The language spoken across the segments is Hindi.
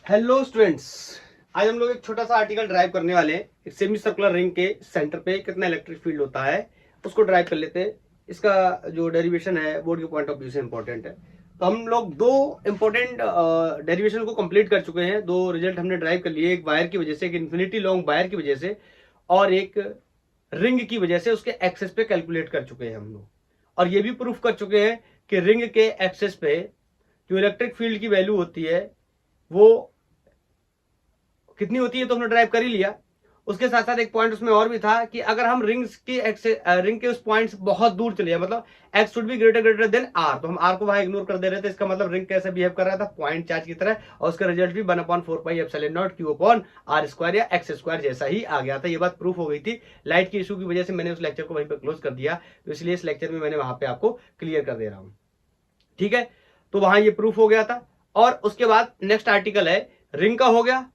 हेलो स्टूडेंट्स, आज हम लोग एक छोटा सा आर्टिकल ड्राइव करने वाले हैं। एक सेमी सर्कुलर रिंग के सेंटर पे कितना इलेक्ट्रिक फील्ड होता है उसको ड्राइव कर लेते हैं। इसका जो डेरिवेशन है बोर्ड के पॉइंट ऑफ व्यू से इंपॉर्टेंट है। तो हम लोग दो इंपॉर्टेंट डेरिवेशन को कंप्लीट कर चुके हैं। दो रिजल्ट हमने ड्राइव कर लिए, एक वायर की वजह से, एक इन्फिनिटी लॉन्ग वायर की वजह से, और एक रिंग की वजह से उसके एक्सेस पे कैलकुलेट कर चुके हैं हम लोग। और ये भी प्रूफ कर चुके हैं कि रिंग के एक्सेस पे जो इलेक्ट्रिक फील्ड की वैल्यू होती है वो कितनी होती है, तो हमने ड्राइव कर ही लिया। उसके साथ साथ एक पॉइंट उसमें और भी था कि अगर हम रिंग के उस पॉइंट से बहुत दूर चले जाए, मतलब X should be greater than R, तो हम आर को वहां इग्नोर कर दे रहे थे। इसका मतलब रिंग कैसे बिहेव कर रहा था, पॉइंट चार्ज की तरह, और उसका रिजल्ट भी 1/4πε0 Q/r² या x² जैसा ही आ गया था। ये बात प्रूफ हो गई थी। लाइट की इशू की वजह से मैंने उस लेक्चर को वहीं पर क्लोज कर दिया, तो इसलिए इस लेक्चर में मैंने वहां पे आपको क्लियर कर दे रहा हूं। ठीक है, तो वहां ये प्रूफ हो गया था। और उसके बाद नेक्स्ट आर्टिकल है, रिंग का हो गया,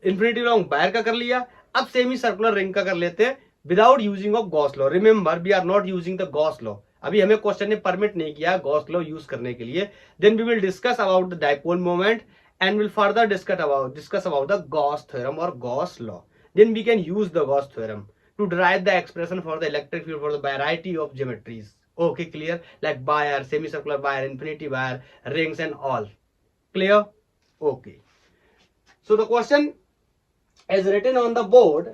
इन्फिनिटी लॉन्ग वायर का कर लिया। अब सेमी सर्कुलर रिंग का कर लेते हैं without using of Gauss law. Remember, we are not using the Gauss law. अभी हमें क्वेश्चन ने परमिट नहीं किया गॉस लॉ यूज करने के लिए। Then we will discuss about the dipole moment and will further discuss about the Gauss theorem और Gauss law. Then we can use the Gauss theorem to derive the expression for the electric field for the variety of geometries. Okay, clear? Like wire, semicircular wire, infinity wire, rings and all. Clear? Okay. So the question is written on the board.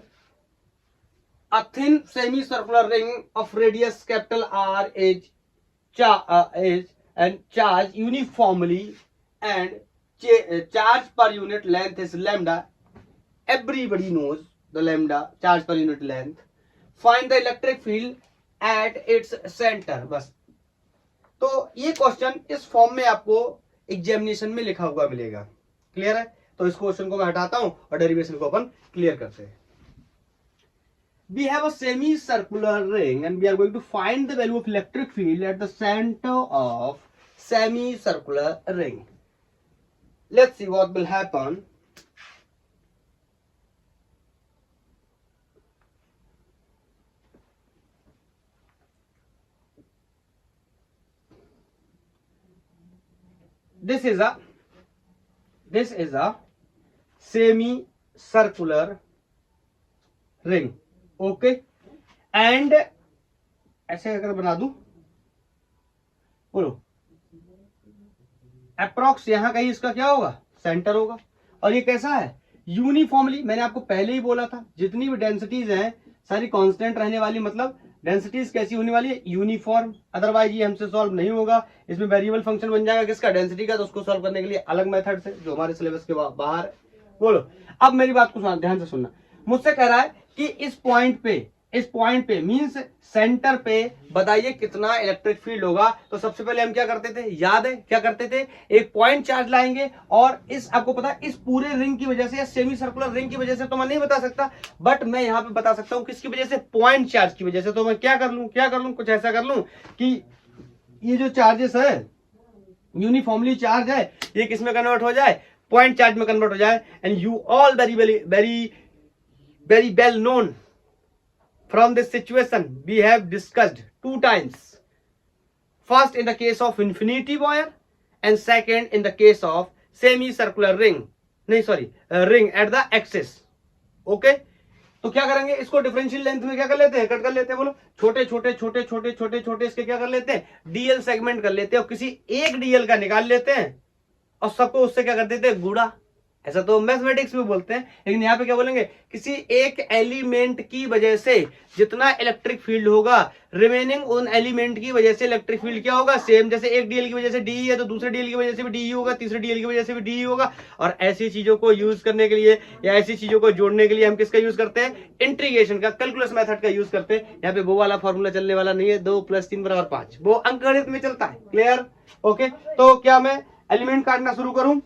A thin semicircular ring of radius capital R is charged uniformly and charge per unit length is lambda. Everybody knows the lambda, charge per unit length. Find the electric field at its center. बस, तो ये क्वेश्चन इस फॉर्म में आपको एग्जामिनेशन में लिखा हुआ मिलेगा। क्लियर है? तो इस क्वेश्चन को मैं हटाता हूं और डेरिवेशन को अपन क्लियर करते हैं। We have a semi-circular ring and we are going to find the value of electric field at the center of semi-circular ring. Let's see what will happen. This is a semi-circular ring. Okay, and ऐसे अगर बना दूं, बोलो, अप्रॉक्स यहां कहीं इसका क्या होगा, सेंटर होगा। और ये कैसा है, यूनिफॉर्मली। मैंने आपको पहले ही बोला था जितनी भी डेंसिटीज हैं सारी कांस्टेंट रहने वाली, मतलब डेंसिटीज कैसी होने वाली है, यूनिफॉर्म। अदरवाइज ये हमसे सॉल्व नहीं होगा। इसमें वेरिएबल फंक्शन बन जाएगा किसका, डेंसिटी का। तो उसको सॉल्व करने के लिए अलग मेथड से, जो हमारे सिलेबस के बाहर है। बोलो, अब मेरी बात को ध्यान से सुनना। मुझसे कह रहा है कि इस पॉइंट पे मींस सेंटर पे बताइए कितना इलेक्ट्रिक फील्ड होगा। तो सबसे पहले हम क्या करते थे, याद है क्या करते थे, एक पॉइंट चार्ज लाएंगे और इस, आपको पता है, इस पूरे रिंग की वजह से या सेमी सर्कुलर रिंग की वजह से तो मैं नहीं बता सकता, बट मैं यहां पे बता सकता हूं किसकी वजह से, पॉइंट चार्ज की वजह से। तो मैं क्या कर लूं, कुछ ऐसा कर लूं कि ये जो चार्जेस है यूनिफॉर्मली चार्ज है, ये किस में कन्वर्ट हो जाए, पॉइंट चार्ज में कन्वर्ट हो जाए। And you all very well known from this situation we have discussed 2 times. First in the case of infinity wire and second in the case of semicircular ring at the axis. Okay, तो क्या करेंगे, इसको डिफरेंशियल लेंथ में क्या कर लेते हैं, कट कर लेते हैं। बोलो, छोटे छोटे इसके क्या कर लेते हैं, डीएल सेगमेंट कर लेते हैं और किसी एक डीएल का निकाल लेते हैं और सबको उससे क्या कर देते हैं, गुणा। ऐसा तो मैथमेटिक्स में बोलते हैं, लेकिन यहाँ पे क्या बोलेंगे, किसी एक एलिमेंट की वजह से जितना इलेक्ट्रिक फील्ड होगा, रिमेनिंग उन एलिमेंट की वजह से इलेक्ट्रिक फील्ड क्या होगा, सेम। जैसे एक डीएल की वजह से डी है तो दूसरे डीएल की वजह से भी डी होगा, तीसरे डीएल की वजह से भी डी होगा। और ऐसी चीजों को यूज करने के लिए या ऐसी चीजों को जोड़ने के लिए हम किसका यूज करते हैं, इंटीग्रेशन का, कैलकुलस मेथड का यूज करते हैं। यहाँ पे वो वाला फॉर्मूला चलने वाला नहीं है, 2 + 3 = 5, वो अंकगणित में चलता है। क्लियर? ओके, तो क्या मैं एलिमेंट काटना शुरू करूं,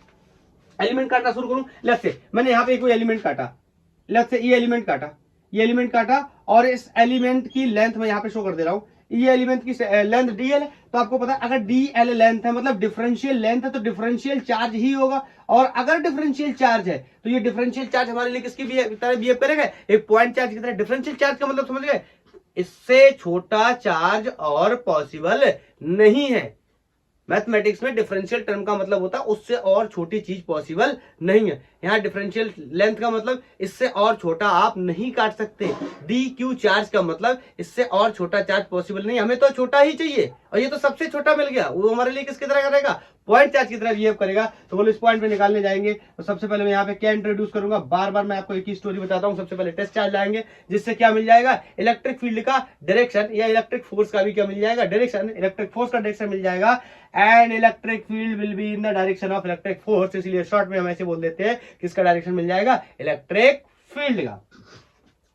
लेट्स से मैंने यहाँ पे कोई एलिमेंट काटा, लेट्स से ये एलिमेंट काटा और इस एलिमेंट की लेंथ मैं यहाँ पे शो कर दे रहा हूँ। ये एलिमेंट की लेंथ डीएल है, तो आपको पता है अगर डीएल लेंथ है मतलब डिफरेंशियल लेंथ है तो डिफरेंशियल चार्ज ही होगा। और अगर डिफरेंशियल चार्ज है तो ये डिफरेंशियल चार्ज हमारे लिए किसकी तरह बिहेव करेगा, एक पॉइंट चार्ज की तरह। डिफरेंशियल चार्ज का मतलब समझ गए, इससे छोटा चार्ज और पॉसिबल नहीं है। मैथमेटिक्स में डिफरेंशियल टर्म का मतलब होता है उससे और छोटी चीज पॉसिबल नहीं है। यहाँ डिफरेंशियल लेंथ का मतलब इससे और छोटा आप नहीं काट सकते। डी क्यू चार्ज का मतलब इससे और छोटा चार्ज पॉसिबल नहीं, हमें तो छोटा ही चाहिए और ये तो सबसे छोटा मिल गया, वो हमारे लिए किसकी तरह करेगा, पॉइंट चार्ज की तरह बिहेव करेगा। तो बोलो इस पॉइंट पे निकालने जाएंगे तो सबसे पहले मैं यहाँ पे क्या इंट्रोड्यूस करूंगा, बार बार मैं आपको एक ही स्टोरी बताता हूँ। सबसे पहले टेस्ट चार्ज लाएंगे जिससे क्या मिल जाएगा, इलेक्ट्रिक फील्ड का डायरेक्शन या इलेक्ट्रिक फोर्स का भी क्या मिल जाएगा, डायरेक्शन, इलेक्ट्रिक फोर्स का डायरेक्शन मिल जाएगा and electric field will be in the direction of electric force. इसलिए शॉर्ट में हम ऐसे बोल देते हैं किसका डायरेक्शन मिल जाएगा, इलेक्ट्रिक फील्ड का।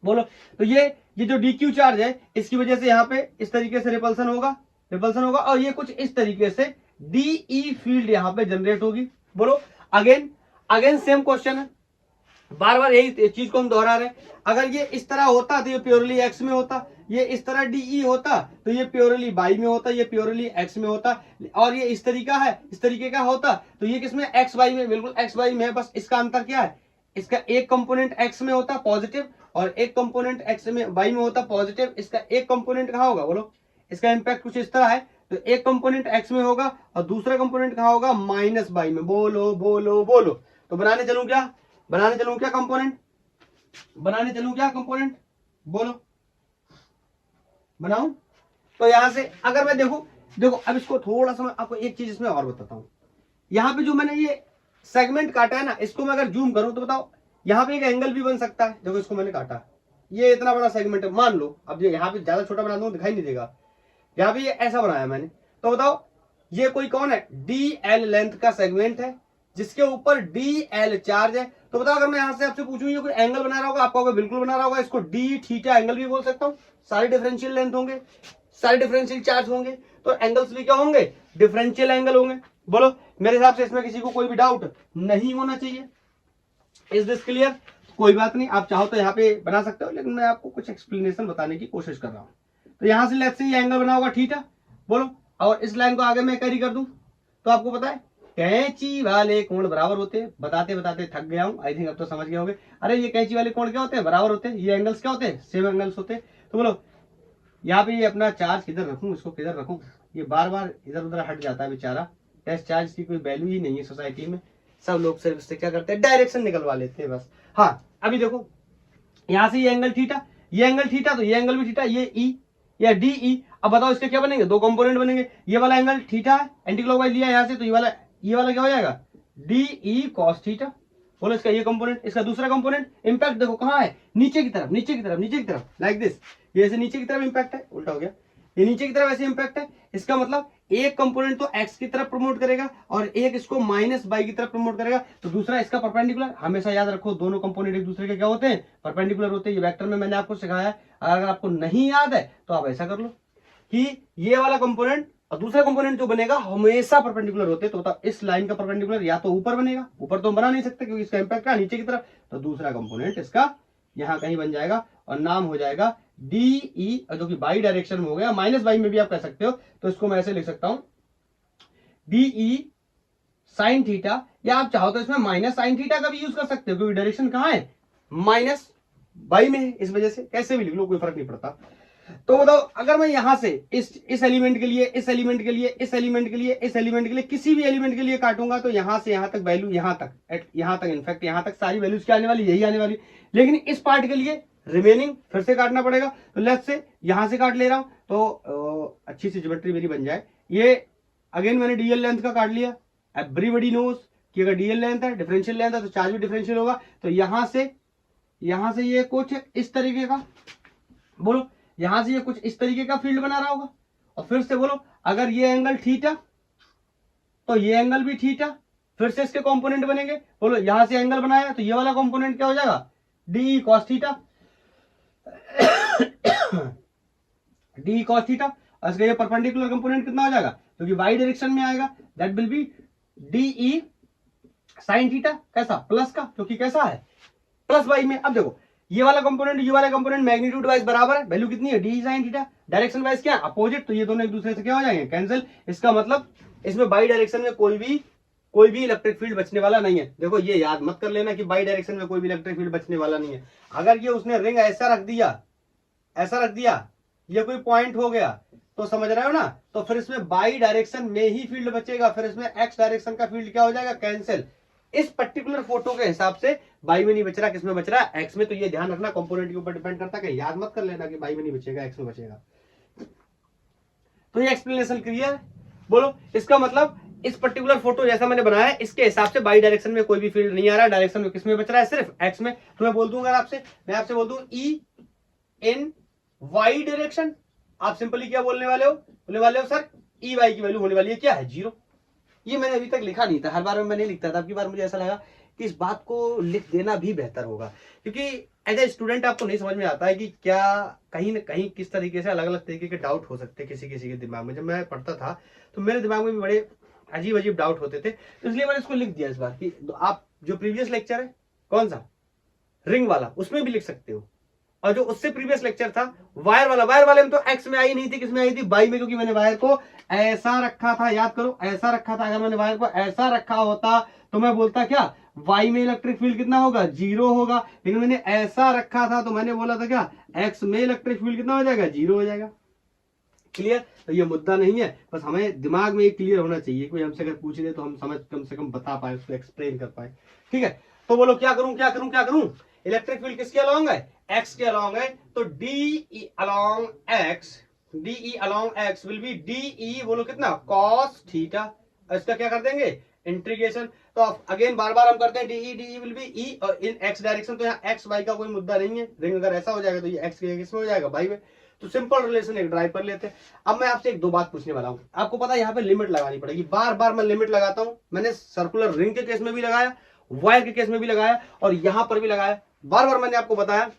बोलो तो ये जो डीक्यू चार्ज है इसकी वजह से यहाँ पे इस तरीके से रिपल्सन होगा और ये कुछ इस तरीके से डीई फील्ड यहाँ पे जनरेट होगी। बोलो अगेन सेम क्वेश्चन है, बार बार यही चीज को हम दोहरा रहे हैं। अगर ये इस तरह होता तो ये प्योरली एक्स में होता, ये इस तरह डीई होता तो ये प्योरली वाई में होता, ये प्योरली एक्स में होता, और ये इस तरीके का होता तो ये किसमें, एक्स वाई में, बिल्कुल एक्स वाई में। बस इसका अंतर क्या है, इसका एक कंपोनेंट एक्स में होता पॉजिटिव और एक कंपोनेंट एक्स में वाई में होता पॉजिटिव। इसका एक कंपोनेंट कहाँ होगा, बोलो इसका इंपैक्ट कुछ इस तरह है, तो एक कंपोनेंट एक्स में होगा और दूसरा कंपोनेंट कहाँ होगा, माइनस वाई में। बोलो बोलो बोलो, तो बनाने चलूं क्या कंपोनेंट, बोलो बनाऊं। तो यहां से अगर मैं देखो अब इसको थोड़ा सा मैं आपको एक चीज इसमें और बताता हूं। यहां पे जो मैंने ये सेगमेंट काटा है ना, इसको मैं अगर जूम करूं तो बताओ यहाँ पे एक एंगल भी बन सकता है। देखो इसको मैंने काटा, ये इतना बड़ा सेगमेंट है, मान लो अब ये यहाँ पे ज्यादा छोटा बना दूं दिखाई नहीं देगा, यहाँ पे ये ऐसा बनाया मैंने, तो बताओ ये कोई कौन है, डी एल लेंथ का सेगमेंट है जिसके ऊपर डी एल चार्ज है। तो बताओ अगर मैं यहां से आपसे पूछूं ये कोई एंगल बना रहा होगा, आपको अगर बिल्कुल बना रहा होगा, इसको डी थीटा एंगल भी बोल सकता हूँ। सारे डिफरेंशियल लेंथ होंगे, सारे डिफरेंशियल चार्ज होंगे, तो एंगल्स भी क्या होंगे, डिफरेंशियल एंगल होंगे। बोलो मेरे हिसाब से इसमें किसी को कोई भी डाउट नहीं होना चाहिए। Is this clear? कोई बात नहीं, आप चाहो तो यहाँ पे बना सकते हो, लेकिन मैं आपको कुछ एक्सप्लेनेशन बताने की कोशिश कर रहा हूँ। तो यहां से लेट्स से ये एंगल बना होगा थीटा, बोलो, और इस लाइन को आगे मैं कैरी कर दूं तो आपको पता है कैंची वाले कोण बराबर होते हैं। बताते बताते थक गया हूं, आई थिंक अब तो समझ गए होंगे। अरे ये कैंची वाले कोण क्या होते हैं, बराबर होते हैं। ये एंगल्स क्या होते हैं, सेम एंगल्स होते हैं। तो बोलो यहाँ पे ये अपना चार्ज किधर रखूं, इसको किधर रखूं, ये बार बार इधर उधर हट जाता है बेचारा। टेस्ट चार्ज की कोई वैल्यू ही नहीं है सोसाइटी में, सब लोग सिर्फ इससे क्या करते हैं, डायरेक्शन निकलवा लेते हैं बस। हाँ अभी देखो यहां से ये एंगल थीटा, ये एंगल थीटा, तो ये एंगल भी थीटा, ये ई या डी ई। अब बताओ इसके क्या बनेंगे, दो कंपोनेंट बनेंगे। ये वाला एंगल थीटा है, एंटी क्लॉकवाइज लिया यहाँ से, तो ये वाला क्या हो जाएगा, डी ई कॉस थीटा। बोलो इसका ये कंपोनेंट, इसका दूसरा कंपोनेंट। इंपैक्ट देखो कहाँ है, नीचे की तरफ लाइक दिस। ये ऐसे नीचे की तरफ इंपैक्ट है, उल्टा हो गया, ये नीचे की तरफ ऐसे इंपैक्ट है। इसका मतलब एक कंपोनेंट तो एक्स की तरफ प्रमोट करेगा और एक इसको माइनस वाई की तरफ प्रमोट करेगा, तो दूसरा इसका परपेंडिकुलर। हमेशा याद रखो दोनों कंपोनेंट एक दूसरे के क्या होते हैं, परपेंडिकुलर होते हैं। ये वेक्टर में मैंने आपको सिखाया है, अगर आपको नहीं याद है तो आप ऐसा कर लो कि ये वाला कंपोनेंट और दूसरा कंपोनेंट जो बनेगा हमेशा परपेंडिकुलर होते हैं। तो बताओ इस लाइन का परपेंडिकुलर या तो ऊपर बनेगा, ऊपर तो हम बना नहीं सकते क्योंकि इसका इंपैक्ट है नीचे की तरफ, तो दूसरा कंपोनेंट इसका यहां कहीं बन जाएगा और नाम हो जाएगा डीई, जो कि बाई डायरेक्शन में हो गया, माइनस बाई में भी आप कह सकते हो। तो इसको मैं ऐसे लिख सकता हूं डीई साइन थीटा, या आप चाहो तो इसमें माइनस साइन थीटा का भी यूज कर सकते हो क्योंकि डायरेक्शन कहां है, माइनस बाई में है, इस वजह से कैसे भी लिख लो कोई फर्क नहीं पड़ता। तो बताओ अगर मैं यहां से इस एलिमेंट के लिए, इस एलिमेंट के लिए, इस एलिमेंट के लिए, इस एलिमेंट के लिए, किसी भी एलिमेंट के लिए काटूंगा तो यहां से यहां तक वैल्यू, यहां तक इनफैक्ट यहां तक सारी वैल्यूज क्या आने वाली, यही आने वाली। लेकिन इस पार्ट के लिए रिमेनिंग फिर से काटना पड़ेगा। तो लेट्स से यहां से काट ले रहा हूं तो अच्छी सी ज्योमेट्री मेरी बन जाए। ये अगेन मैंने डीएल लेंथ का काट लिया। एवरीबॉडी नोज कि अगर डीएल लेंथ है, डिफरेंशियल लेंथ है, तो चार्ज भी डिफरेंशियल होगा। तो यहां से ये कुछ इस तरीके का, बोलो यहां से ये कुछ इस तरीके का फील्ड बना रहा होगा। और फिर से बोलो अगर ये एंगल थीटा तो ये एंगल भी थीटा, फिर से इसके कंपोनेंट बनेंगे। बोलो यहां से एंगल बनाया तो ये वाला कंपोनेंट क्या हो जाएगा, D cos theta, D cos theta. और इसका ये परपेंडिकुलर कंपोनेंट कितना हो जाएगा, क्योंकि वाई डायरेक्शन में आएगा, that will be DE sine theta. कैसा, प्लस का, क्योंकि कैसा है प्लस वाई में। अब देखो ये वाला कंपोनेंट मैग्नीट्यूड वाइज बराबर है, वैल्यू कितनी है, D sine theta. Direction wise क्या, अपोजिट, तो ये दोनों एक दूसरे से क्या हो जाएंगे, कैंसिल। इसका मतलब इसमें बाई डायरेक्शन में कोई भी इलेक्ट्रिक फील्ड बचने वाला नहीं है। देखो ये याद मत कर लेना कि बाई डायरेक्शन में कोई भी इलेक्ट्रिक फील्ड बचने वाला नहीं है। अगर ये उसने रिंग ऐसा रख दिया, ये कोई पॉइंट हो गया, तो समझ रहे हो ना, तो फिर इसमें बाई डायरेक्शन में ही फील्ड बचेगा, फिर इसमें एक्स डायरेक्शन का फील्ड क्या हो जाएगा, कैंसिल। इस पर्टिकुलर फोटो के हिसाब से बाई में नहीं बच रहा, किसमें बच रहा है, एक्स में। तो ये ध्यान रखना, कंपोनेंट के ऊपर डिपेंड करता है, याद मत कर लेना कि बाई में नहीं बचेगा, एक्स में बचेगा। तो ये एक्सप्लेनेशन क्लियर है, बोलो। इसका मतलब इस पर्टिकुलर फोटो जैसा मैंने बनाया है, इसके हिसाब से बाई डायरेक्शन में कोई भी फील्ड नहीं आ रहा है, डायरेक्शन में किसमें बच रहा है, सिर्फ एक्स में। तो मैं बोल दूंगा आपसे, मैं आपसे बोल दूं ई इन वाई डायरेक्शन, आप सिंपली क्या बोलने वाले हो, बोलने वाले हो सर ई वाई की वैल्यू होने वाली है क्या है, 0। ये मैंने अभी तक लिखा नहीं था, हर बार में मैं नहीं लिखता था, अब की बार मुझे ऐसा लगा कि इस बात को लिख देना भी बेहतर होगा, क्योंकि एज ए स्टूडेंट आपको नहीं समझ में आता है कि क्या कहीं ना कहीं किस तरीके से अलग अलग तरीके के डाउट हो सकते हैं किसी किसी के दिमाग में। जब मैं पढ़ता था तो मेरे दिमाग में भी बड़े अजीब अजीब डाउट होते थे, तो इसलिए मैंने इसको लिख दिया इस बार कि आप जो प्रीवियस लेक्चर है कौन सा रिंग वाला, उसमें भी लिख सकते हो, और जो उससे प्रीवियस लेक्चर था वायर वाला, वायर वाले में तो एक्स में आई नहीं थी, किसमें आई थी, बाई में, क्योंकि मैंने वायर को ऐसा रखा था, याद करो ऐसा रखा था। अगर मैंने वायर को ऐसा रखा होता तो मैं बोलता क्या, वाई में इलेक्ट्रिक फील्ड कितना होगा, 0 होगा। लेकिन मैंने ऐसा रखा था तो मैंने बोला था क्या, एक्स में इलेक्ट्रिक फील्ड कितना हो जाएगा, 0 हो जाएगा। क्लियर। तो ये मुद्दा नहीं है, बस हमें दिमाग में ये क्लियर होना चाहिए, कोई हमसे अगर पूछ ले तो हम समझ कम से कम बता पाए, उसको एक्सप्लेन कर पाए। ठीक है, तो बोलो क्या करूं क्या करूं क्या करूं, इलेक्ट्रिक फील्ड किसके अलॉन्ग है, एक्स के अलॉन्ग है, तो D along x, D along x will be D, बोलो कितना, कॉस थीटा। इसका क्या कर देंगे, इंटीग्रेशन। तो अगेन बार बार हम करते हैं, डी विल बी ई, और इन एक्स डायरेक्शन, तो यहाँ एक्स वाई का कोई मुद्दा नहीं है, रिंग अगर ऐसा हो जाएगा तो ये एक्स के किसमें हो जाएगा, वाई में। तो सिंपल रिलेशन एक ड्राइव कर लेते हैं। अब मैं आपसे एक दो बात पूछने वाला हूं, आपको पता है यहाँ पे लिमिट लगानी पड़ेगी, बार बार मैं लिमिट लगाता हूं, मैंने सर्कुलर रिंग के केस में भी लगाया, वायर के केस में भी लगाया, और यहां पर भी लगाया। बार बार मैंने आपको बताया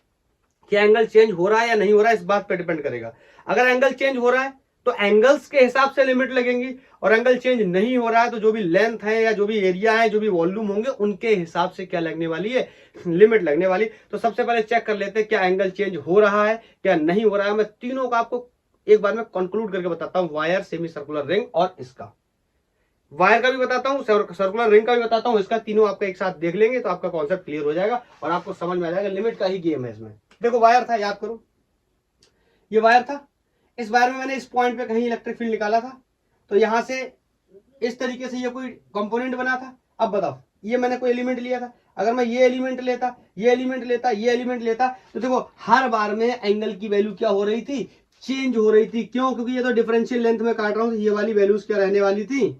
कि एंगल चेंज हो रहा है या नहीं हो रहा है, इस बात पर डिपेंड करेगा। अगर एंगल चेंज हो रहा है तो एंगल्स के हिसाब से लिमिट लगेंगी, और एंगल चेंज नहीं हो रहा है तो जो भी लेंथ है या जो भी एरिया है, जो भी वॉल्यूम होंगे, उनके हिसाब से क्या लगने वाली है, लिमिट लगने वाली। तो सबसे पहले चेक कर लेते हैं क्या एंगल चेंज हो रहा है क्या नहीं हो रहा है। मैं तीनों का आपको एक बार में कंक्लूड करके बताता हूं, वायर, सेमी सर्कुलर रिंग और इसका, वायर का भी बताता हूं, सर्कुलर रिंग का भी बताता हूं, इसका, तीनों आपका एक साथ देख लेंगे तो आपका कॉन्सेप्ट क्लियर हो जाएगा और आपको समझ में आ जाएगा, लिमिट का ही गेम है इसमें। देखो वायर था, याद करो ये वायर था, इस वायर में मैंने इस पॉइंट पे कहीं इलेक्ट्रिक फील्ड निकाला था, तो यहां से इस तरीके से ये कोई कंपोनेंट बना था। अब बताओ ये मैंने कोई एलिमेंट लिया था, अगर मैं ये एलिमेंट लेता, ये एलिमेंट लेता, ये एलिमेंट लेता, तो देखो हर बार में एंगल की वैल्यू क्या हो रही थी, चेंज हो रही थी। क्यों, क्योंकि ये तो डिफरेंशियल लेंथ में काट रहा हूं, तो ये वाली वैल्यूज क्या रहने वाली थी,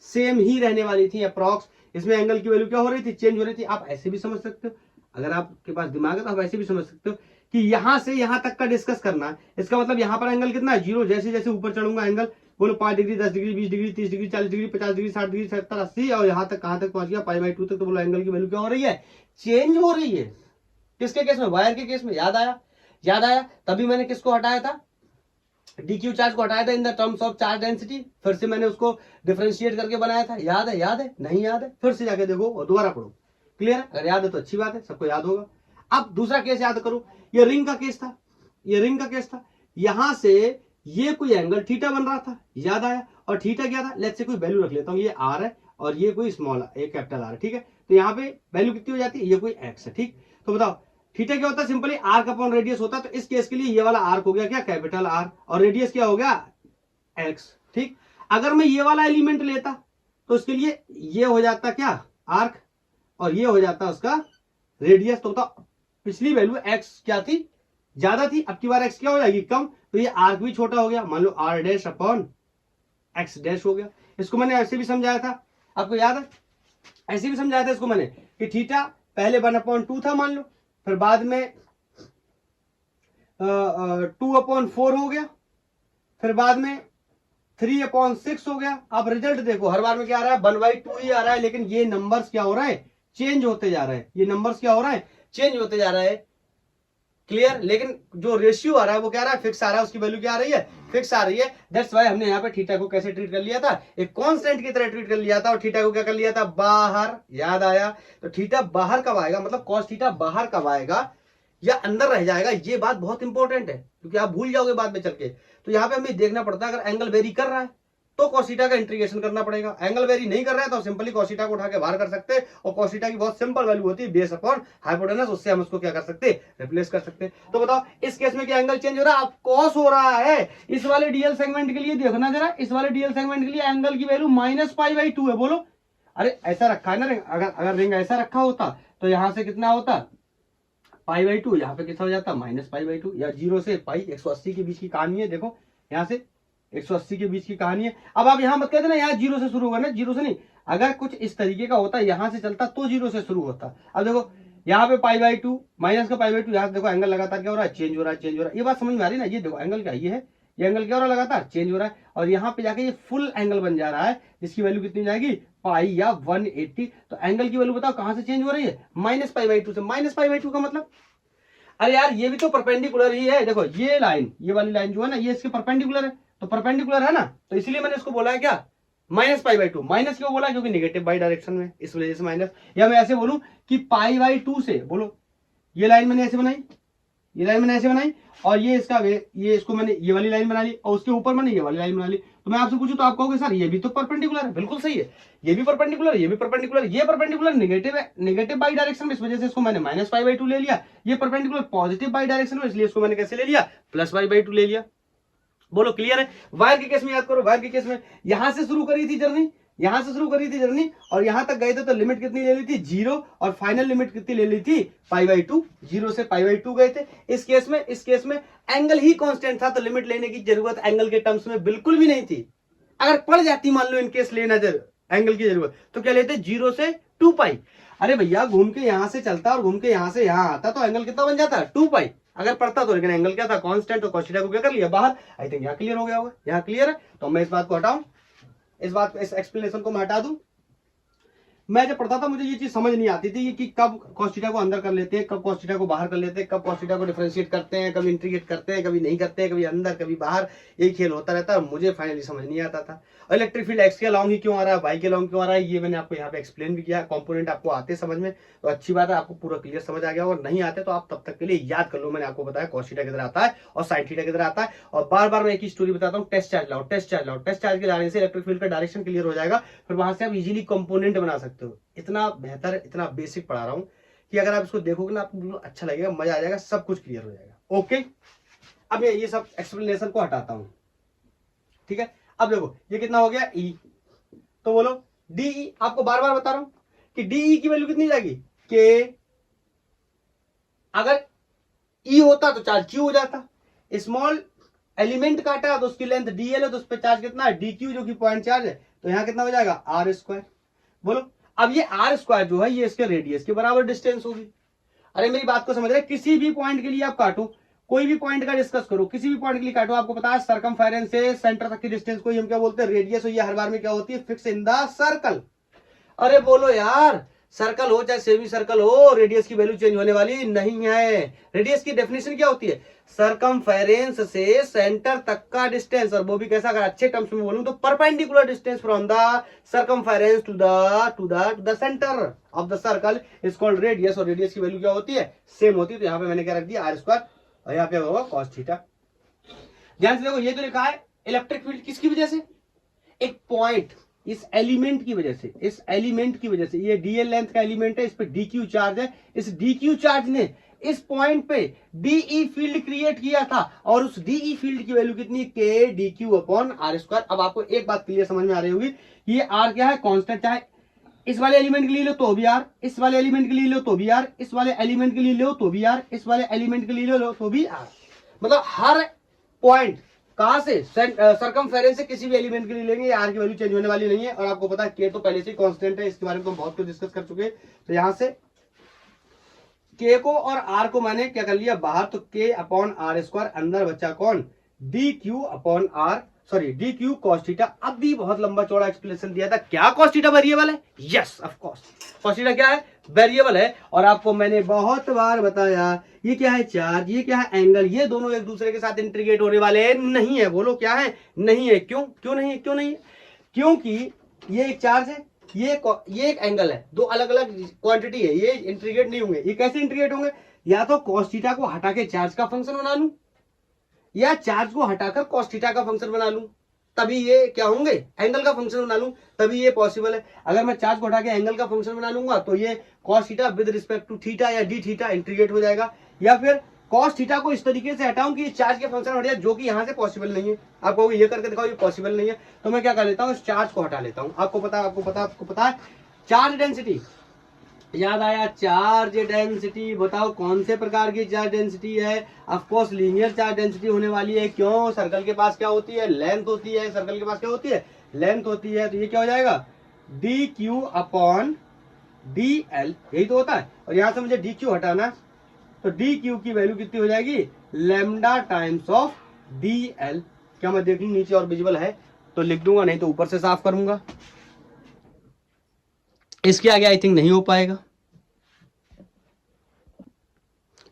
सेम ही रहने वाली थी अप्रॉक्स। इसमें एंगल की वैल्यू क्या हो रही थी, चेंज हो रही थी। आप ऐसे भी समझ सकते हो, अगर आपके पास दिमाग है तो आप ऐसे भी समझ सकते हो कि यहां से यहां तक का डिस्कस करना है, इसका मतलब यहां पर एंगल कितना है, 0। जैसे जैसे ऊपर चढ़ूंगा एंगल, बोलो 5 degree, 10 degree, 20 degree, 30 degree, 40 degree, 50 degree, 60 degree, 70, 80, और यहां तक कहां तक पहुंच गया, π/2 तक। तो बोलो एंगल की वैल्यू क्या हो रही है, चेंज हो रही है। किसके केस में, वायर के केस में। याद आया, याद आया, तभी मैंने किसको हटाया था, डीक्यू चार्ज को हटाया था in the terms of charge density, फिर से मैंने उसको डिफरेंशिएट करके बनाया था। याद है, याद है, नहीं याद है फिर से जाके देखो और दोबारा पढ़ो। क्लियर है, अगर याद है तो अच्छी बात है, सबको याद होगा। अब दूसरा केस याद करो, ये रिंग का केस था, ये रिंग का केस था, यहां से ये कोई एंगल थीटा बन रहा था, याद आया, और थीटा क्या था, लेट्स से कोई वैल्यू रख लेता हूं, ये आर है और ये कोई स्मॉल है, कैपिटल आर है, ठीक है। तो यहाँ पे वैल्यू कितनी हो जाती है, ये कोई एक्स है, ठीक। तो बताओ थीटा क्या होता है, सिंपली आर्क अपॉन रेडियस होता है। तो इस केस के लिए ये वाला आर्क हो गया क्या, कैपिटल आर, और रेडियस क्या हो गया, एक्स, ठीक। अगर मैं ये वाला एलिमेंट लेता तो उसके लिए ये हो जाता क्या, आर्क, और ये हो जाता उसका रेडियस। तो बताओ पिछली वैल्यू एक्स क्या थी, ज्यादा थी, अब की बार एक्स क्या हो जाएगी, कम, तो ये आर्क भी छोटा हो गया, मान लो R dash upon X dash हो गया। इसको मैंने ऐसे भी समझाया था, आपको याद है, ऐसे भी समझाया था इसको मैंने कि थीटा पहले 1/2 था मान लो, फिर बाद में 2/4 हो गया, फिर बाद में 3/6 हो गया। अब रिजल्ट देखो, हर बार में क्या आ रहा है, 1/2 ही आ रहा है, लेकिन ये नंबर्स क्या हो रहा है, चेंज होते जा रहे हैं, ये नंबर्स क्या हो रहा है, चेंज होते जा रहा है। क्लियर, लेकिन जो रेशियो आ रहा है वो क्या आ रहा है, फिक्स आ रहा है, उसकी वैल्यू क्या आ रही है, फिक्स आ रही है। दैट्स व्हाई हमने यहाँ पे थीटा को कैसे ट्रीट कर लिया था, एक कांस्टेंट की तरह ट्रीट कर लिया था, और थीटा को क्या कर लिया था, बाहर। याद आया, तो थीटा बाहर कब आएगा, मतलब कॉस थीटा बाहर कब आएगा या अंदर रह जाएगा, ये बात बहुत इंपॉर्टेंट है, क्योंकि आप भूल जाओगे बाद में चल के। तो यहाँ पे हमें देखना पड़ता है, अगर एंगल वेरी कर रहा है तो कॉस थीटा का इंटीग्रेशन करना पड़ेगा। एंगल वेरी नहीं कर रहा है तो सिंपली कॉस थीटा को उठा के बाहर कर सकते हैं, और कॉस थीटा की बहुत सिंपल वैल्यू होती है बेस अपॉन हाइपोटेनस, उससे हम उसको क्या कर सकते हैं, रिप्लेस कर सकते हैं। तो बताओ इस केस में क्या एंगल चेंज हो रहा है, अब कॉस हो रहा है। इस वाले डीएल सेगमेंट के लिए देखना जरा, इस वाले डीएल सेगमेंट के लिए एंगल की वैल्यू -π/2 है। बोलो अरे ऐसा रखा है ना रिंग, अगर रिंग ऐसा रखा होता तो यहां से कितना होता π/2, यहाँ पे कितना हो जाता -π/2, या 0 से पाई 180 के बीच की कहानी है। देखो यहाँ से 180 के बीच की कहानी है। अब आप यहाँ मत कहते ना यहाँ 0 से शुरू होगा ना, 0 से नहीं, अगर कुछ इस तरीके का होता यहाँ से चलता तो 0 से शुरू होता। अब देखो यहाँ पे π/2 माइनस का π/2, यहाँ देखो एंगल लगातार क्या हो रहा है, चेंज हो रहा है, चेंज हो रहा है। ये बात समझ में आ रही है ना, ये देखो एंगल क्या ये है, ये एंगल क्या हो रहा है, लगातार चेंज हो रहा है, और यहाँ पे जाके ये फुल एंगल बन जा रहा है, जिसकी वैल्यू कितनी जाएगी पाई या 180। तो एंगल की वैल्यू बताओ कहां से चेंज हो रही है, -π/2 से। -π/2 का मतलब अरे यार ये भी तो परपेंडिकुलर ही है। देखो ये लाइन, ये वाली लाइन जो है ना, ये इसके परपेंडिकुलर है, तो परपेंडिकुलर है ना, तो इसलिए मैंने इसको बोला है क्या -π/2। माइनस क्यों बोला, क्योंकि नेगेटिव बाई डायरेक्शन में, इस वजह से माइनस। या मैं ऐसे बोलूं कि π/2 से, बोलो ये लाइन मैंने ऐसे बनाई, ये लाइन मैंने ऐसे बनाई, और ये इसका ये इसको मैंने ये वाली लाइन बना ली, और उसके ऊपर मैंने ये वाली लाइन बना ली। तो मैं आपसे पूछूं तो आप कहोगे सर ये भी तो परपेंडिकुलर है। बिल्कुल सही है, ये भी परपेंडिकुलर, ये भी परपेंडिकुलर, ये परपेंडिकुलर नेगेटिव है, नेगेटिव बाई डायरेक्शन में, इस वजह से इसको मैंने -π/2 ले लिया। ये परपेंडिकुलर पॉजिटिव बाई डायरेक्शन में, इसलिए इसको मैंने कैसे ले लिया, +π/2 ले लिया। बोलो क्लियर है। वायर के केस में याद करो, वायर के केस में यहां से शुरू करी थी जर्नी, यहां से शुरू करी थी जर्नी, और यहां तक गए थे तो लिमिट कितनी ले ली थी 0, और फाइनल लिमिट कितनी ले ली थी π/2, 0 से π/2 गए थे। इस केस में एंगल ही कांस्टेंट था, तो लिमिट लेने की जरूरत एंगल के टर्म्स में बिल्कुल भी नहीं थी। अगर पड़ जाती मान लो इनकेस लेना एंगल की जरूरत, तो क्या लेते 0 से 2π। अरे भैया घूम के यहां से चलता और घूम के यहां से यहां आता तो एंगल कितना बन जाता 2π अगर पड़ता तो, लेकिन एंगल क्या था कांस्टेंट, तो cos थीटा को क्या कर लिया बाहर। आई थिंक यहाँ क्लियर हो गया होगा, यहाँ क्लियर है। तो मैं इस बात को हटाऊं, इस एक्सप्लेनेशन को मैं हटा दूं। मैं जब पढ़ता था मुझे ये चीज समझ नहीं आती थी कि कब cos थीटा को अंदर कर लेते हैं, कब cos थीटा को बाहर कर लेते हैं, कब cos थीटा को डिफरेंशिएट करते हैं, कभी इंटीग्रेट करते हैं, कभी नहीं करते हैं, कभी अंदर कभी बाहर, यही खेल होता रहता है। मुझे फाइनली समझ नहीं आता था। इलेक्ट्रिक फील्ड एक्स के अलाउंग ही क्यों आ रहा है, वाई के अलाउंग क्यों आ रहा है, ये मैंने आपको यहाँ पे एक्सप्लेन भी किया। कंपोनेंट आपको आते समझ में तो अच्छी बात है, आपको पूरा क्लियर समझ आ गया। और नहीं आते तो आप तब तक के लिए याद कर लो, मैंने आपको बताया cos थीटा किधर आता है और sin थीटा किधर आता है। और बार बार मैं एक ही स्टोरी बताता हूँ, टेस्ट चार्ज लाओ, टेस्ट चार्ज लाओ। टेस्ट चार्ज के लाने से इलेक्ट्रिक फील्ड का डायरेक्शन क्लियर हो जाएगा, फिर वहां से आप इजीली कंपोनेंट बना सकते हो। इतना बेहतर, इतना बेसिक पढ़ा रहा हूँ कि अगर आप इसको देखोगे ना आपको अच्छा लगेगा, मजा आ जाएगा, सब कुछ क्लियर हो जाएगा। ओके, अब ये सब एक्सप्लेनेशन को हटाता हूं, ठीक है। अब देखो ये कितना हो गया E, तो बोलो DE। आपको बार बार बता रहा हूं कि DE की वैल्यू कितनी जाएगी K। अगर E होता तो चार्ज Q हो जाता, स्मॉल एलिमेंट काटा तो उसकी लेंथ DL है, तो उस पर चार्ज कितना है DQ, जो कि पॉइंट चार्ज है, तो यहां कितना हो जाएगा R²। बोलो अब ये R² जो है ये इसके रेडियस के बराबर डिस्टेंस होगी। अरे मेरी बात को समझ रहे, किसी भी पॉइंट के लिए आप काटो, कोई भी पॉइंट का डिस्कस करो, किसी भी पॉइंट के लिए काटो, आपको पता है सरकमफेरेंस से सेंटर तक की डिस्टेंस को हम क्या बोलते हैं रेडियस, और ये हर बार में क्या होती है फिक्स इन द सर्कल। अरे बोलो यार, सर्कल हो चाहे सेमी सर्कल हो, रेडियस की वैल्यू चेंज होने वाली नहीं है। रेडियस की डेफिनेशन क्या होती है, सरकमफेरेंस से सेंटर तक का डिस्टेंस, और वो भी कैसा, अगर अच्छे टर्म्स में बोलूं तो perpendicular distance from the circumference to the centre of the circle is called radius. और रेडियस की वैल्यू क्या होती है, सेम होती है। तो यहाँ पे मैंने क्या रख दिया R², और यहाँ पे होगा cos थीटा। ध्यान से देखो, ये तो लिखा है इलेक्ट्रिक फील्ड किसकी वजह से, एक पॉइंट, इस एलिमेंट की वजह से, इस एलिमेंट की वजह से। ये DL लेंथ का एलिमेंट है, इस पे DQ चार्ज है, इस DQ चार्ज ने इस पॉइंट पे DE फील्ड क्रिएट किया था, और उस DE फील्ड की वैल्यू कितनी K dQ/R²। अब आपको एक बात क्लियर समझ में आ रही होगी, ये R क्या है कांस्टेंट, चाहे इस वाले एलिमेंट के लिए लो तो भी R, इस वाले एलिमेंट के लिए लो तो भी R, इस वाले एलिमेंट के लिए लो तो भी R, इस वाले एलिमेंट के लिए लो तो भी R। मतलब हर पॉइंट कहां से, सरकमफेरेंस से किसी भी एलिमेंट के लिए लेंगे, R की वैल्यू चेंज होने वाली नहीं है। और आपको पता है K तो पहले से कांस्टेंट है, इसके बारे में तो हम बहुत कुछ डिस्कस कर चुके हैं। तो यहां से K को और R को मैंने क्या कर लिया बाहर, तो K/R², अंदर बचा कौन DQ cos थीटा। अब भी बहुत लंबा चौड़ा एक्सप्लेनेशन दिया था, क्या cos थीटा वेरिएबल है, yes of course cos theta क्या है वेरिएबल है। और आपको मैंने बहुत बार बताया ये क्या है चार्ज, ये क्या है एंगल, ये दोनों एक दूसरे के साथ इंटीग्रेट होने वाले नहीं है। बोलो क्या है, नहीं है। क्यों नहीं है, क्यों नहीं है, क्योंकि ये एक चार्ज है, ये एक एंगल है, दो अलग अलग क्वांटिटी है, ये इंटीग्रेट नहीं होंगे। ये कैसे इंटीग्रेट होंगे, या तो cos थीटा को हटा के चार्ज का फंक्शन बना लूं, या चार्ज को हटाकर cos थीटा का फंक्शन बना लूं, तभी ये क्या होंगे, एंगल का फंक्शन बना लूं तभी ये पॉसिबल है। अगर मैं चार्ज को हटा के एंगल का फंक्शन बना लूंगा तो ये cos theta with respect to theta या डी थीटा इंटीग्रेट हो जाएगा, या फिर कॉस थीटा को इस तरीके से हटाऊं कि चार्ज के फंक्शन हट जाए, जो कि यहाँ से पॉसिबल नहीं है। आप कहोगे ये करके दिखाओ, ये पॉसिबल नहीं है, तो मैं क्या कर लेता हूँ, इस चार्ज को हटा लेता हूँ। आपको पता है चार्ज डेंसिटी, याद आया, चार्ज डेंसिटी बताओ कौन से प्रकार की चार्ज डेंसिटी है, of course linear charge density होने वाली है। क्यों, सर्कल के पास क्या होती है, लेंथ होती है, सर्कल के पास क्या होती है, लेंथ होती है। तो ये क्या हो जाएगा, D Q upon D L, यही तो होता है। और यहां से मुझे डी क्यू हटाना, तो डी क्यू की वैल्यू कितनी हो जाएगी, lambda times of D L. क्या मैं देख लूं नीचे और विजिबल है तो लिख दूंगा, नहीं तो ऊपर से साफ करूंगा। इसके आगे आई थिंक नहीं हो पाएगा,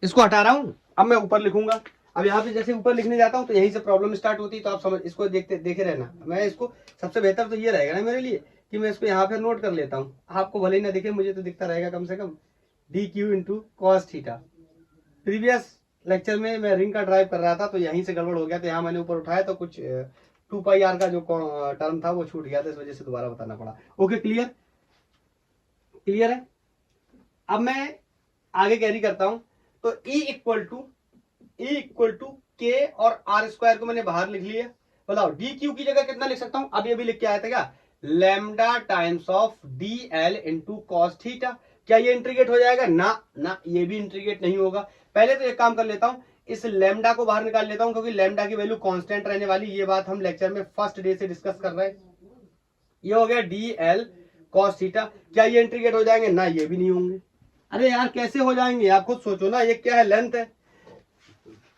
इसको हटा रहा हूं, अब मैं ऊपर लिखूंगा। अब यहाँ पे जैसे ऊपर लिखने जाता हूं तो यहीं से प्रॉब्लम स्टार्ट होती है, तो आप समझ, इसको देखे रहना। मैं इसको सबसे बेहतर तो ये रहेगा ना मेरे लिए कि मैं इसको यहाँ पे नोट कर लेता हूँ, आपको भले ही ना दिखे, मुझे तो दिखता रहेगा कम से कम, D Q into cos theta. Previous lecture में मैं रिंग का ड्राइव कर रहा था तो यहीं से गड़बड़ हो गया, तो यहाँ मैंने ऊपर उठाया तो कुछ 2πr का जो टर्म था वो छूट गया था, इस वजह से दोबारा बताना पड़ा। ओके, क्लियर है। अब मैं आगे कैरी करता हूं, तो E इक्वल टू के और आर स्क्वायर को मैंने बाहर लिख लिया। बताओ डी क्यू की जगह कितना लिख सकता हूं, अभी अभी लिख के आया था क्या, lambda times of D L into cos theta. क्या ये इंटीग्रेट हो जाएगा, ना ये भी इंटीग्रेट नहीं होगा। पहले तो एक काम कर लेता हूं, इस लैम्डा को बाहर निकाल लेता हूं, क्योंकि लैम्डा की वैल्यू कांस्टेंट रहने वाली, ये बात हम लेक्चर में फर्स्ट डे से डिस्कस कर रहे हैं। ये हो गया डी एल कॉस थीटा। क्या ये इंटीग्रेट हो जाएंगे, ना ये भी नहीं होंगे। अरे यार कैसे हो जाएंगे, आप खुद सोचो ना, ये क्या है, लेंथ है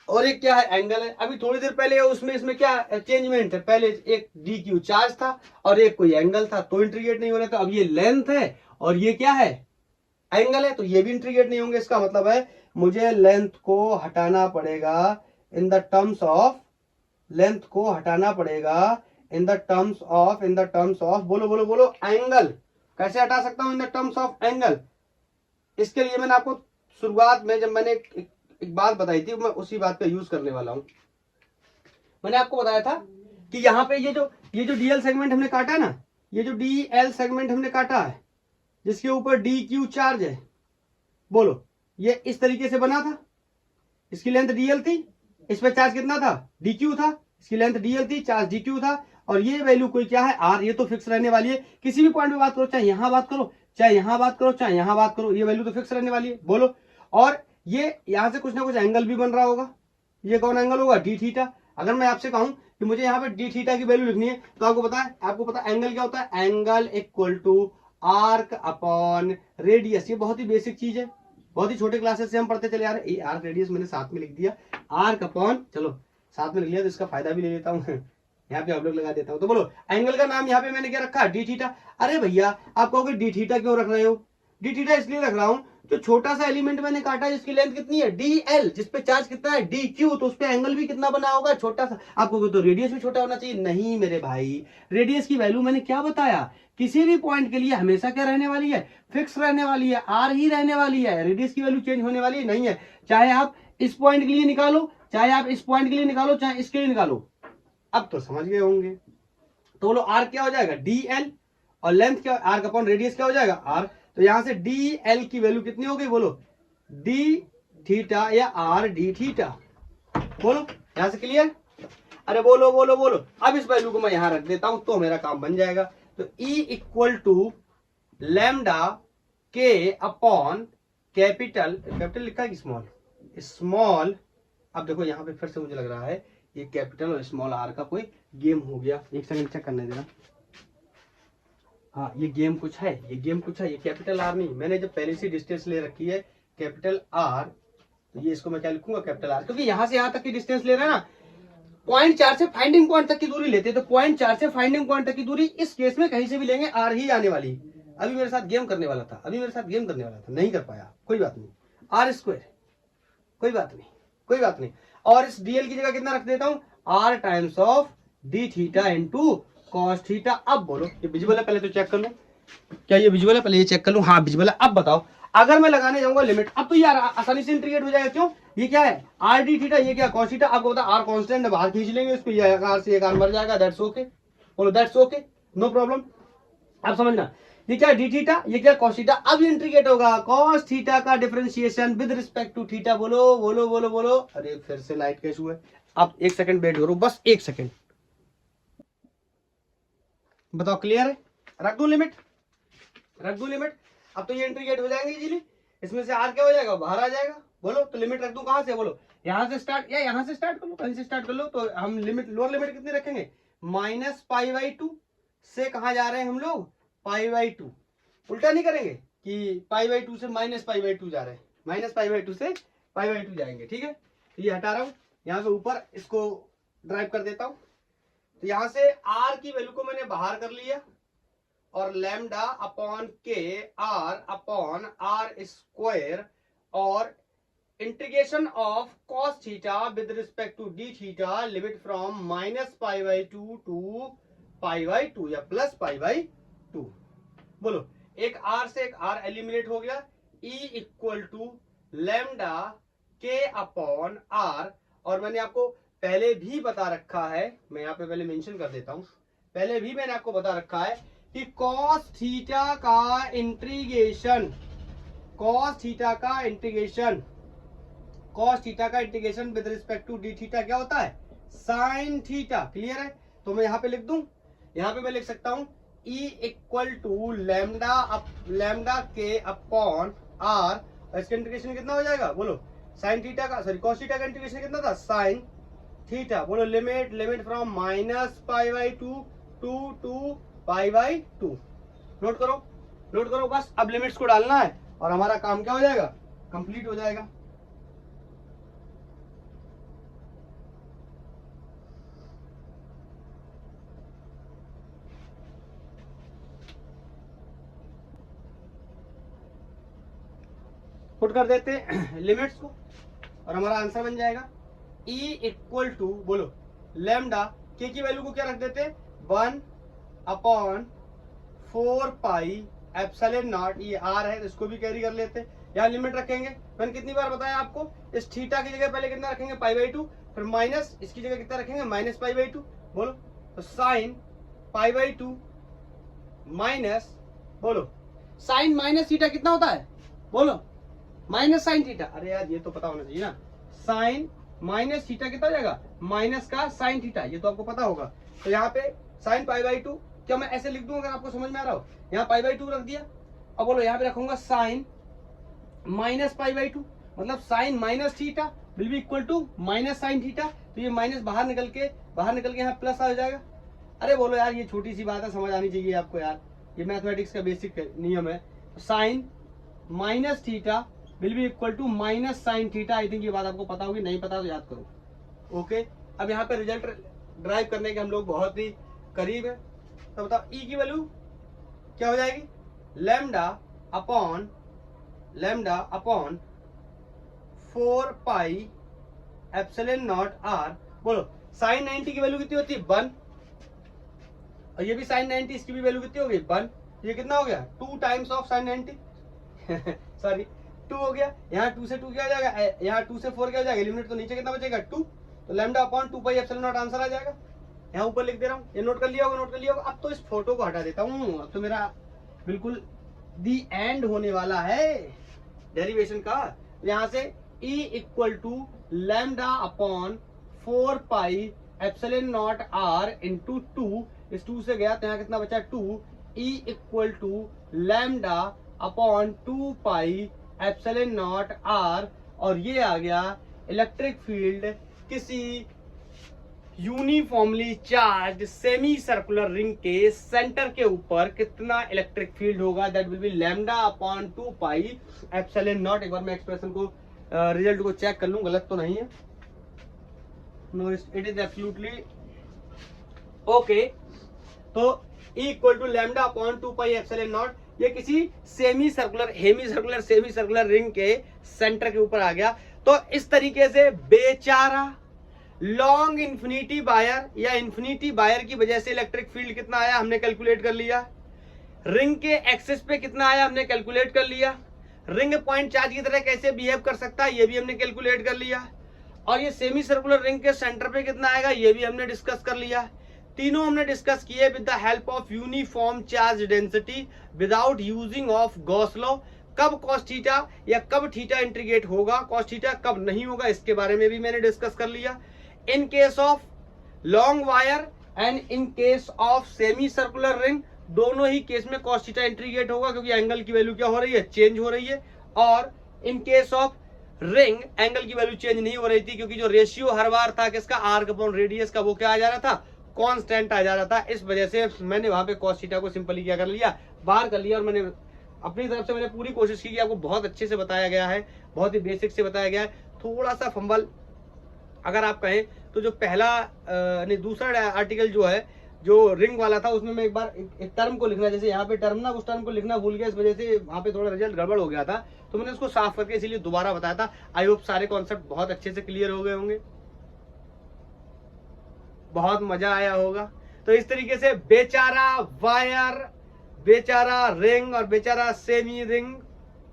और एक क्या है, एंगल है। अभी थोड़ी देर पहले उसमें इसमें क्या चेंजमेंट है, पहले एक डी क्यू चार्ज था और एक कोई एंगल था, तो इंटीग्रेट नहीं हो रहा। तो अब ये लेंथ है और ये क्या है, एंगल है, तो ये भी इंटीग्रेट नहीं होंगे। इसका मतलब है मुझे लेंथ को हटाना पड़ेगा in the terms of, length को हटाना पड़ेगा इन द टर्म्स ऑफ बोलो एंगल। कैसे हटा सकता हूं, in the terms of angle. इसके लिए मैंने आपको शुरुआत में जब मैंने एक बात बताई थी, मैं उसी बात का यूज करने वाला हूं। मैंने आपको बताया था कि यहाँ पे ये जो डीएल सेगमेंट हमने काटा ना, ये जो डीएल सेगमेंट हमने काटा है जिसके ऊपर डी क्यू चार्ज है, बोलो ये इस तरीके से बना था, इसकी लेंथ डीएल थी, इस पर चार्ज कितना था, डी क्यू था, इसकी लेंथ डीएल थी, चार्ज डी क्यू था, और ये वैल्यू कोई क्या है, आर। ये तो फिक्स रहने वाली है, किसी भी पॉइंट पे बात करो, चाहे यहां बात करो, चाहे यहां बात करो, चाहे यहां बात करो, ये वैल्यू तो फिक्स रहने वाली है, बोलो। और ये यहां से कुछ ना कुछ एंगल भी बन रहा होगा, ये कौन एंगल होगा, डी थीटा। अगर मैं आपसे कहूं कि मुझे यहाँ पे डी थीटा की वैल्यू लिखनी है, तो आपको पता है एंगल क्या होता है, angle equal to arc upon radius. ये बहुत ही बेसिक चीज है, बहुत ही छोटे क्लासेस से हम पढ़ते चले आ रहे हैं। आर्क रेडियस मैंने साथ में लिख दिया, आर्क अपॉन, चलो साथ में लिख लिया तो इसका फायदा भी ले लेता हूँ, यहाँ पे आप लोग लगा देता हूँ। तो बोलो एंगल का नाम यहाँ पे मैंने क्या रखा, डी थीटा। अरे भैया आप कहोगे डी थीटा क्यों रख रहे हो, डी थीटा इसलिए रख रहा हूँ, जो छोटा सा एलिमेंट मैंने काटा है जिसकी लेंथ कितनी है, डी एल, जिसपे चार्ज कितना है, डी क्यू, तो उसपे एंगल भी कितना बना होगा, छोटा सा। आपको तो रेडियस भी छोटा होना चाहिए, नहीं मेरे भाई, रेडियस की वैल्यू मैंने क्या बताया, किसी भी पॉइंट के लिए हमेशा क्या रहने वाली है, फिक्स रहने वाली है, आर ही रहने वाली है, रेडियस की वैल्यू चेंज होने वाली नहीं है। चाहे आप इस पॉइंट के लिए निकालो, चाहे आप इस पॉइंट के लिए निकालो, चाहे इसके लिए निकालो। अब तो समझ गए होंगे। तो बोलो आर क्या हो जाएगा, डी एल, और लेंथ क्या, आर अपॉन रेडियस क्या हो जाएगा, आर। तो यहां से डी एल की वैल्यू कितनी हो गई, बोलो डी थीटा या आर डी थीटा। बोलो यहां से क्लियर, अरे बोलो बोलो बोलो। अब इस वैल्यू को मैं यहां रख देता हूं तो मेरा काम बन जाएगा। तो E इक्वल टू लैम्डा के अपॉन कैपिटल लिखा है कि स्मॉल। अब देखो यहां पे फिर से मुझे लग रहा है ये कैपिटल और स्मॉल आर का कोई गेम हो गया, एक सेकंड चेक करने देना। हाँ ये गेम कुछ है, ये कैपिटल आर नहीं, मैंने जब पहले से डिस्टेंस ले रखी है कैपिटल आर, तो ये इसको मैं क्या लिखूंगा, कैपिटल आर, क्योंकि यहां से यहां तक की डिस्टेंस ले रहा है ना, 0.4 से फाइंडिंग पॉइंट तक की दूरी लेते हैं, तो 0.4 से फाइंडिंग पॉइंट तक की दूरी इस केस में कहीं से भी लेंगे आर ही आने वाली। अभी मेरे साथ गेम करने वाला था, नहीं कर पाया, कोई बात नहीं, आर स्क्वायर, कोई बात नहीं। और इस डीएल की जगह कितना रख देता हूं, R times of d theta into cos theta. अब बोलो ये विजुअल है, पहले तो चेक कर लो, क्या ये विजुअल है, पहले ये चेक कर लूं, हाँ विजुअल है। अब बताओ अगर मैं लगाने जाऊंगा लिमिट, अब तो यार आसानी से इंटीग्रेट हो जाएगा। क्यों, ये क्या है, आर डी थीटा, ये क्या कॉस थीटा। आपको बता आर कांस्टेंट है, बाहर खींच लेंगे इसको, ये आर से एक आर मर जाएगा, दैट्स ओके। बोलो दैट्स ओके, नो प्रॉब्लम। आप समझना ये क्या डी थीटा, ये क्या कॉस थीटा। अब इंटीग्रेट होगा कॉस थीटा का differentiation with respect to theta. बोलो बोलो बोलो बोलो। अरे फिर से लाइट कैसे हुआ। आप एक सेकंड वेट करो, बस एक सेकंड। बताओ क्लियर है? रख दो लिमिट, रख दो लिमिट। अब तो ये इंटीग्रेट हो जाएंगे इजीली। इसमें से आर क्या हो जाएगा, बाहर आ जाएगा। बोलो तो लिमिट रख दूं कहां से, बोलो यहां से स्टार्ट या यहां से स्टार्ट कर लो, कहीं से स्टार्ट कर लो। तो हम लिमिट, लोअर लिमिट कितनी रखेंगे, -π/2 से कहां जा रहे हैं हम लोग, π/2। उल्टा नहीं करेंगे कि π/2 से -π/2 जा रहे हैं, -π/2 से π/2 जाएंगे। ठीक है, तो ये हटा रहा हूं, यहां से ऊपर इसको ड्राइव कर देता हूं। तो यहां से आर की वैल्यू को मैंने बाहर कर लिया और lambda upon K R square और integration of cos theta with respect to D theta limit from -π/2 to π/2 या +π/2। बोलो एक आर से एक आर एलिमिनेट हो गया। E इक्वल टू लैम्डा के अपॉन आर। और मैंने आपको पहले भी बता रखा है, मैं यहाँ पे पहले मेंशन कर देता हूं, पहले भी मैंने आपको बता रखा है कि cos थीटा का इंटीग्रेशन, cos थीटा का इंटीग्रेशन, cos थीटा का integration with respect to D theta क्या होता है, sin थीटा। क्लियर है? तो मैं यहां पे लिख दूं, यहां पे मैं लिख सकता हूं E इक्वल टू लैम्डा के अपॉन आर। इसका इंटीग्रेशन कितना हो जाएगा, बोलो sin थीटा का, सॉरी cos थीटा का इंटीग्रेशन कितना था, sin थीटा। बोलो लिमिट फ्रॉम -π/2 टू π/2। नोट करो बस। अब लिमिट्स को डालना है और हमारा काम क्या हो जाएगा, कंप्लीट हो जाएगा। पुट कर देते हैं लिमिट्स को और हमारा आंसर बन जाएगा E इक्वल टू, बोलो लैम्डा के की वैल्यू को क्या रख देते हैं, 1/4πε0। ये आर है, इसको भी कैरी कर लेते हैं। यहाँ लिमिट रखेंगे, मैंने कितनी बार बताया आपको, इस थीटा की जगह पहले कितना रखेंगे, π/2, फिर माइनस इसकी जगह कितना रखेंगे, -π/2। बोलो तो साइन π/2 माइनस, बोलो साइन माइनस थीटा कितना होता है, बोलो माइनस साइन थीटा। अरे यार ये तो पता होना चाहिए ना, साइन माइनस थीटा कितना हो जाएगा, माइनस का साइन थीटा, ये तो आपको पता होगा। तो यहाँ पे साइन π/2, क्या मैं ऐसे लिख दूं अगर आपको समझ में आ रहा हो, यहाँ π/2 रख दिया। अब बोलो यहाँ पे रखूंगा साइन माइनस π/2, मतलब sine minus theta will be equal to minus sine theta. तो ये माइनस बाहर निकल के यहाँ प्लस आ जाएगा। अरे बोलो यार ये छोटी सी बात है, समझ आनी चाहिए आपको यार, ये मैथमेटिक्स का बेसिक नियम है। Sine minus theta will be equal to minus sine theta. I think ये बात आपको पता होगी, नहीं पता तो याद करो। ओके, अब यहाँ पे रिजल्ट ड्राइव करने के हम लोग बहुत ही करीब है। तो बताओ ई की वैल्यू क्या हो जाएगी, लैम्डा अपॉन 4πε0 आर। बोलो साइन 90 की वैल्यू कितनी होती है, 1। और ये भी साइन 90, इसकी भी वैल्यू कितनी हो गई, 1। ये कितना हो गया, 2 टाइम्स ऑफ साइन 90 सॉरी 2 हो गया। यहाँ 2 से 2 क्या हो जाएगा, यहाँ 2 से 4 क्या हो जाएगा, लिमिट तो नीचे कितना बचेगा, 2। तो लैम्डा अपॉन 2πε0 आंसर आ जाएगा। यहाँ ऊपर लिख दे रहा हूँ, ये नोट कर लिया होगा। अब तो इस फोटो को हटा देता हूँ, अब तो मेरा बिल्कुल दी एंड होने वाला है डेरिवेशन का। यहाँ से E equal to lambda upon 4πε0 r into 2, इस 2 से गया तो यहाँ कितना बचा, 2। E equal to lambda upon 2πε0 r, और ये आ गया इलेक्ट्रिक फील्ड किसी uniformly charge semi circular ring के सेंटर के ऊपर कितना इलेक्ट्रिक फील्ड होगा, that will be lambda upon 2πε0। एक बार मैं एक्सप्रेशन को रिजल्ट को चेक कर लूं, गलत तो नहीं है, no it is absolutely okay. तो E equal to lambda upon 2πε0, ये किसी सेमी सर्कुलर रिंग के सेंटर के ऊपर आ गया। तो इस तरीके से बेचारा लॉन्ग इन्फिनिटी वायर या इन्फिनिटी वायर की वजह से इलेक्ट्रिक फील्ड कितना आया हमने कैलकुलेट कर लिया, रिंग के एक्सिस पे कितना आया हमने कैलकुलेट कर लिया, रिंग पॉइंट चार्ज की तरह कैसे बिहेव कर सकता है ये भी हमने कैलकुलेट कर लिया, और ये सेमी सर्कुलर रिंग के सेंटर पे कितना आएगा ये भी हमने डिस्कस कर लिया। तीनों हमने डिस्कस किए with the help of uniform charge density without using of Gauss law. कब कॉस थीटा या कब थीटा इंटीग्रेट होगा, कॉस थीटा कब नहीं होगा, इसके बारे में भी मैंने डिस्कस कर लिया। In case of long wire and in case of semi circular ring, दोनों ही केस में कॉस थीटा इंटीग्रेट होगा क्योंकि एंगल की वैल्यू क्या हो रही है, चेंज हो रही है। और in case of ring angle की वैल्यू चेंज नहीं हो रही थी क्योंकि जो रेशियो हर बार था किसका, आर्क अपॉन रेडियस का, वो क्या आ जा रहा था, कांस्टेंट आ जा रहा था। इस वजह से मैंने वहां पे कॉस थीटा को सिंपली क्या कर लिया, बाहर कर लिया। और मैंने अपनी तरफ से मैंने पूरी कोशिश की कि आपको बहुत अच्छे से बताया गया है, बहुत ही बेसिक से बताया गया है। थोड़ा सा फंबल अगर आप कहें तो जो पहला नहीं दूसरा आर्टिकल जो है जो रिंग वाला था उसमें मैं एक बार एक टर्म को लिखना, जैसे यहाँ पे टर्म ना, उस टर्म को लिखना भूल गया, इस वजह से वहां पे थोड़ा रिजल्ट गड़बड़ हो गया था, तो मैंने उसको साफ करके इसीलिए दोबारा बताया था। आई होप सारे कॉन्सेप्ट बहुत अच्छे से क्लियर हो गए होंगे, बहुत मजा आया होगा। तो इस तरीके से बेचारा वायर, बेचारा रिंग और बेचारा सेमी रिंग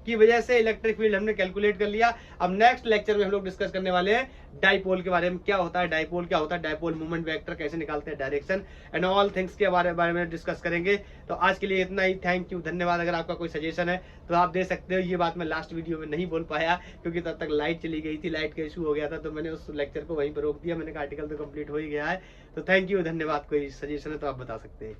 की वजह से इलेक्ट्रिक फील्ड हमने कैलकुलेट कर लिया। अब नेक्स्ट लेक्चर में हम लोग डिस्कस करने वाले हैं डाइपोल के बारे में, क्या होता है डाइपोल, क्या होता है डाइपोल, मूवमेंट वेक्टर कैसे निकालते हैं, डायरेक्शन एंड ऑल थिंग्स के बारे में डिस्कस करेंगे। तो आज के लिए इतना ही, थैंक यू, धन्यवाद। अगर आपका कोई सजेशन है तो आप दे सकते हो। ये बात मैं लास्ट वीडियो में नहीं बोल पाया क्योंकि तब तक लाइट चली गई थी, लाइट का इशू हो गया था, तो मैंने उस लेक्चर को वहीं पर रोक दिया। मैंने कहा आर्टिकल तो कंप्लीट हो ही गया है। तो थैंक यू, धन्यवाद। कोई सजेशन है तो आप बता सकते हैं।